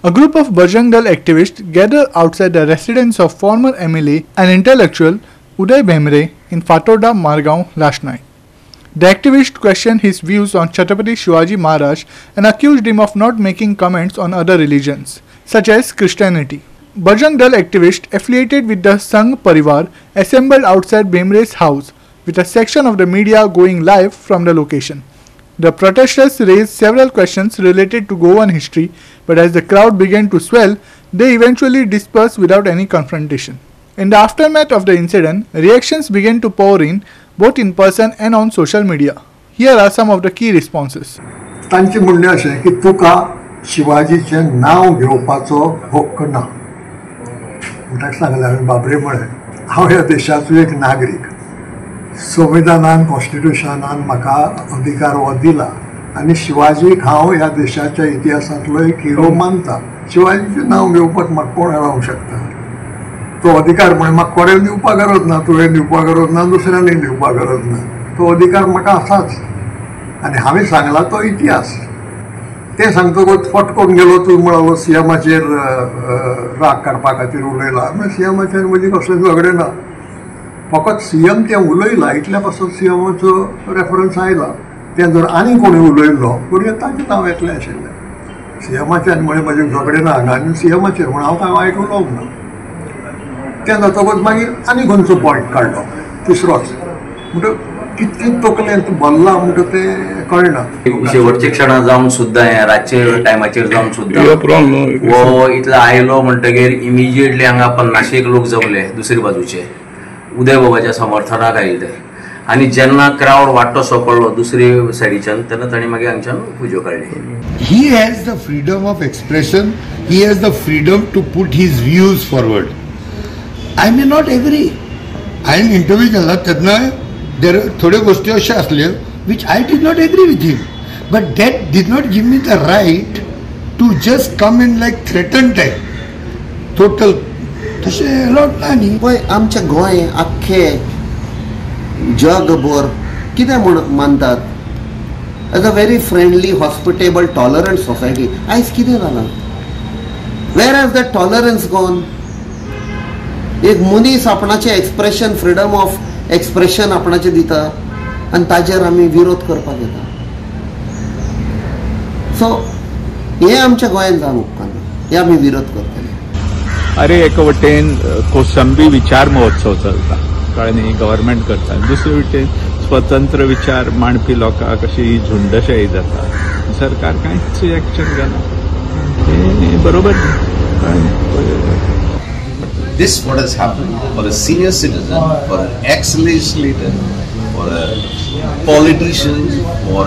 A group of Bajrang Dal activists gathered outside the residence of former MLA and intellectual Uday Bhemre in Fatoda, Margaon last night. The activists questioned his views on Chhatrapati Shivaji Maharaj and accused him of not making comments on other religions, such as Christianity. Bajrang Dal activists affiliated with the Sangh Parivar assembled outside Bhemre's house, with a section of the media going live from the location. The protesters raised several questions related to Goan history, but as the crowd began to swell, they eventually dispersed without any confrontation. In the aftermath of the incident, reactions began to pour in, both in person and on social media. Here are some of the key responses. तांचे म्हणणे अशें की तुका शिवाजीचें नांव घेवपाचो हक्क ना. ताका सांगलें हांवें बाबरे म्हळें हांव ह्या देशाचो एक नागरीक. संविधानान कॉन्स्टिट्यूशनान म्हाका अधिकार हो दिला आनी शिवाजीक हांव ह्या देशाच्या इतिहासांतलो एक हिरो मानता. शिवाजीचें नांव घेवपाक म्हाका कोण अडोवंक शकता? तो अधिकार म्हण म्हाका कोणें दिवपाक गरज ना, तुवें दिवपाक गरज ना, दुसऱ्यांनी दिवपाक गरज ना. तो अधिकार म्हाका आसाच आनी हांवें सांगला तो इतिहास. तें सांगतकच फटकोन गेलो तूं म्हणालो सीएमाचेर राग काडपा खातीर उलयला. सीएमाचेर म्हजी कसलें झगडें ना. फकत सीएम तें उलयला इतल्या पासून सीएमाचो रेफरन्स आयला. तें जर आनी कोणी उलयल्लो तरी ताचें नांव येतलें आशिल्लें. सीएमाचेर म्हळें म्हजें झगडें ना हांगा आनी सीएमाचेर म्हण हांव आयकलो ना. तें जातकच मागीर आनी खंयचो पॉयंट काडलो तिसरोच. म्हणटा कितलें तकलेंत भरला म्हणटा तें कळना. शेवटचे क्षणां जावन सुद्दां रातचे टायमाचेर जावन सुद्दां हो इतलो आयलो म्हणटगीर इमिजिएटली हांगा 50 लोक जमले दुसरे बाजूचे उदय बाबाच्या समर्थनाक आयिल्ले आनी जेन्ना क्रावड वाडटो सोंपलो दुसरे सायडीच्यान तेन्ना तांणी मागीर हांगच्यान पुजो काडली. He has the freedom of expression. He has the freedom to put his views forward. I may not agree. हांवें इंटरव्यू केला तेन्ना थोड्यो गोष्टी अश्यो आसल्यो which I did not agree with him. But that did not give me the right to just come in like threaten type. Total तशें allowed ना न्ही. पळय आमच्या गोंय आख्खें जगभर कितें म्हण मानतात as a very friendly hospitable tolerant society. आयज कितें जालां? वेर हॅज द टॉलरन्स गॉन? एक मनीस आपणाचें एक्सप्रेशन फ्रीडम ऑफ एक्सप्रेशन आपणाचें दिता आनी ताजेर आमी विरोध करपाक येता. सो हें आमच्या गोंयांत जावंक उपकारना. हे आमी विरोध करतले. अरे एका वटेन कोसंबी विचार महोत्सव चलता कळ्ळें न्ही, गव्हर्मेंट करता. दुसरे वटेन स्वतंत्र विचार मांडपी लोकांक अशी झुंडशाही जाता. सरकार कांयच एक्शन घेना. हे बरोबर न्ही. This what has happened for a senior citizen, for an ex-legislator, for a politician, for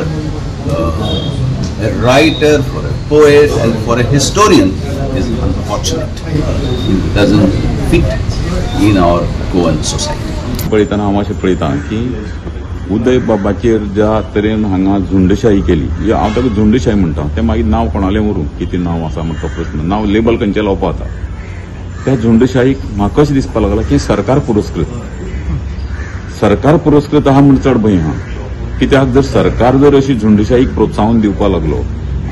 a writer, for a poet, and for a historian is unfortunate. It doesn't fit in our Goan society. पळयतना हांव अशें पळयतां की उदय बाबाचेर ज्या तरेन हांगा झुंडशाही केली, हांव ताका झुंडशाही म्हणटा. तें मागीर नांव कोणालें व्हरून कितें नांव आसा म्हणटा तो प्रश्न. नांव लेबल खंयचें लावपा जाता. त्या झुंडशाहीक म्हाका अशें दिसपाक लागला की सरकार पुरस्कृत आहा म्हण चड भंय आहा. कित्याक जर सरकार जर अशी झुंडशाहीक प्रोत्साहन दिवपाक लागलो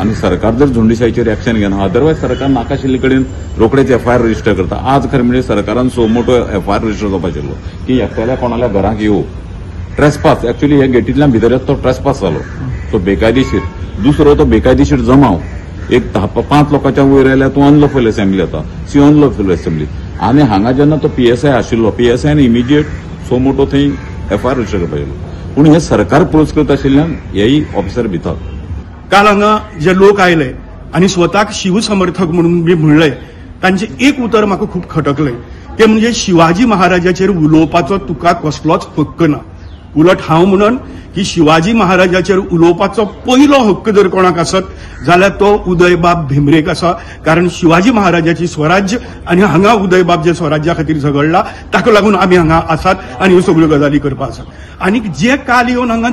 आनी सरकार जर झुंडशाहीचेर एक्शन घेना, अदरवायज सरकार नाकाशिल्ले कडेन रोखडेच एफआयआर रजिस्टर करता. आज खरें म्हणजे सरकारान सो मोठो एफआयआर रजिस्टर जावपा आशिल्लो की एकट्याल्या कोणाल्या घराक येवं. ट्रेसपास एक्चुअली ह्या गेटींतल्यान भितर येता तो ट्रेसपास जालो, तो बेकायदेशीर. दुसरो तो बेकायदेशीर जमाव. एक 5 लोकांच्या वयर आयल्यार तूं अनलॉफुल असेंब्ली जाता. सी अनलॉफुल असेंब्ली. आनी हांगा जेन्ना तो पीएसआय आशिल्लो, पीएसआयन इमिजिएट सो मोठो थंय एफआयआर रजिस्टर करपा आशिल्लो. पूण हे सरकार पुरस्कृत आशिल्ल्यान हेय ऑफिसर भितात. काल हांगा जे लोक आयले आनी स्वताक शिवसमर्थक म्हणून बी म्हणले, तांचे एक उतर म्हाका खूब खटकलें. ते म्हणजे शिवाजी महाराजाचेर उलोवपाचो तुका कसलोच हक्क ना. उलट हांव म्हणन की शिवाजी महाराजाचेर उलोवपाचो पयलो हक्क जर कोणाक आसत जाल्यार तो उदयबाब भेंब्रेक आसा. कारण शिवाजी महाराजाची स्वराज्य आनी हांगा उदयबाब जे स्वराज्या खातीर झगडला ताका लागून आमी हांगा आसात आनी ह्यो सगळ्यो गजाली करपाक आसात. आनी जे काल येवन हांगा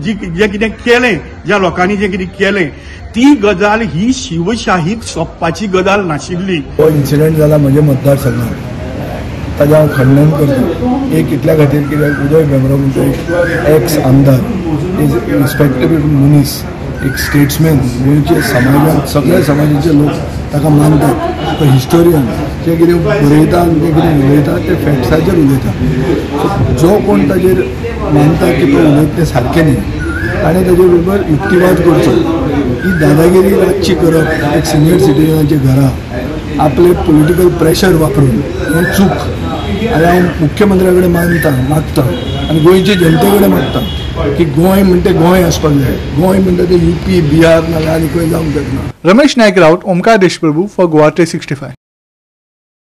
जे कितें केलें, ज्या लोकांनी जे कितें केलें, ती गजाल ही शिवशाहीक सोंपपाची गजाल नाशिल्ली. हो इन्सिडंट जाला म्हज्या मतदारसंघात. ताजें हांव खंडन करता. एक इतल्या खातीर कित्याक उदय भेंब्रो म्हणटा एक एक्स आमदार, इज रिस्पेक्टेबल मनीस, एक स्टेट्समॅन, गोंयचे समाजांत सगळ्या समाजाचे लोक ताका मानतात. तो हिस्टोरियन जे कितें बरयता आनी ते कितें उलयता ते फॅक्ट्साचेर उलयता. सो जो कोण ताजेर मानता की तो उलयता तें सारकें न्ही ताणें ताजे बरोबर युक्तिवाद करचो. ही दादागिरी रातची करप एक सिनियर सिटीजनाच्या घरा आपले पॉलिटिकल प्रेशर वापरून हें चूक. आनी हांव मुख्यमंत्र्या कडेन मागता आनी गोंयचे जनते कडेन मागता की गोंय म्हणटा गोंय आसपाक जाय. गोंय म्हणटा ते UP, बिहार नाजाल्यार आनी खंय जावंक जायना. रमेश नायक राउत, ओमकार देशप्रभू फॉर गोवा 365.